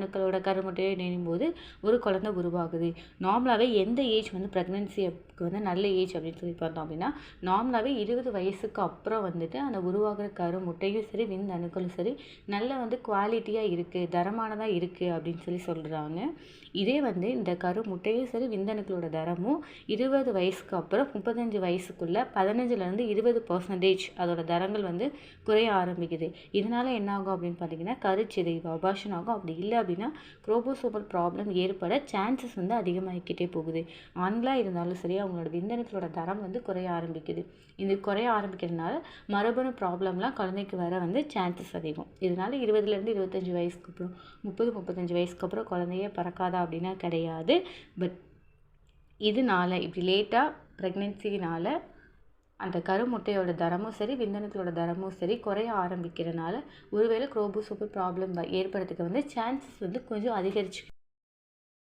அணுக்களோட கருமுட்டையை இணையும் போது ஒரு குழந்தை உருவாகுது. நார்மலாகவே எந்த ஏஜ் வந்து ப்ரெக்னென்சிக்கு வந்து நல்ல ஏஜ் அப்படின்னு சொல்லி பார்த்தோம் அப்படின்னா, நார்மலாகவே 20 வயசுக்கு அப்புறம் வந்துட்டு அந்த உருவாகிற கருமுட்டையும் சரி விந்தணுக்களும் சரி நல்ல வந்து குவாலிட்டியாக இருக்குது, தரமானதாக இருக்குது அப்படின்னு சொல்லி சொல்கிறாங்க. இதே வந்து இந்த கருமுட்டையும் சரி விந்தணுக்களோட தரமும் 20 வயசுக்கு அப்புறம் 35 வயசுக்குள்ளே 15லேருந்து 20% அதோட தரங்கள் வந்து குறைய ஆரம்பிக்குது. இதனால் என்ன ஆகும் அப்படின்னு பார்த்தீங்கன்னா கருச்சிதைவு அபார்ஷன் ஆகும். அப்படி இல்லை அப்படின்னா குரோமோசோமல் ப்ராப்ளம் ஏற்பட சான்சஸ் வந்து அதிகமாகிக்கிட்டே போகுது. ஆண்களாக இருந்தாலும் சரி அவங்களோட விந்தணுக்களோட தரம் வந்து குறைய ஆரம்பிக்குது. இது குறைய ஆரம்பிக்கிறதுனால மரபணு ப்ராப்ளம்லாம் குழந்தைக்கு வர வந்து சான்சஸ் அதிகம். இதனால் 20லேருந்து 25 வயசுக்கு அப்புறம் 30-35 வயசுக்கு அப்புறம் குழந்தையே பிறக்காதா அப்படின்னா கிடையாது. பட் இதனால இப்படி லேட்டாக ப்ரெக்னென்சினால் அந்த கருமுட்டையோட தரமும் சரி விந்தணுக்களோட தரமும் சரி குறைய ஆரம்பிக்கிறதுனால ஒருவேளை குரோமோசோமல் ப்ராப்ளம் ஏற்படுறதுக்கு வந்து சான்சஸ் வந்து கொஞ்சம் அதிகரிச்சு